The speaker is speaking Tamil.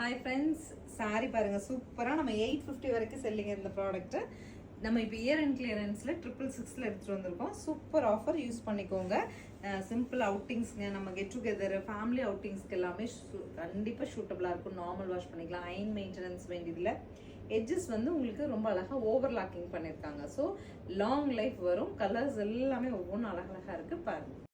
ஹாய் ஃப்ரெண்ட்ஸ், சாரி பாருங்கள் சூப்பராக நம்ம 850 வரைக்கும் செல்லிங்க இந்த ப்ராடக்ட்டு. நம்ம இப்போ இயர் அண்ட் கிளியரன்ஸில் 666 எடுத்துகிட்டு வந்திருக்கோம். சூப்பர் ஆஃபர், யூஸ் பண்ணிக்கோங்க. சிம்பிள் அவுட்டிங்ஸ்ங்க, நம்ம கெட் டுகெதர் ஃபேமிலி அவுட்டிங்ஸ்க்கு எல்லாமே கண்டிப்பாக சூட்டபுளாக இருக்கும். நார்மல் வாஷ் பண்ணிக்கலாம், அயன் மெயின்டெனன்ஸ் வேண்டியதில்லை. எட்ஜஸ் வந்து உங்களுக்கு ரொம்ப அழகாக ஓவர்லாக்கிங் பண்ணியிருக்காங்க. ஸோ லாங் லைஃப் வரும். கலர்ஸ் எல்லாமே ஒவ்வொன்றும் அழகழகாக இருக்குது பாருங்கள்.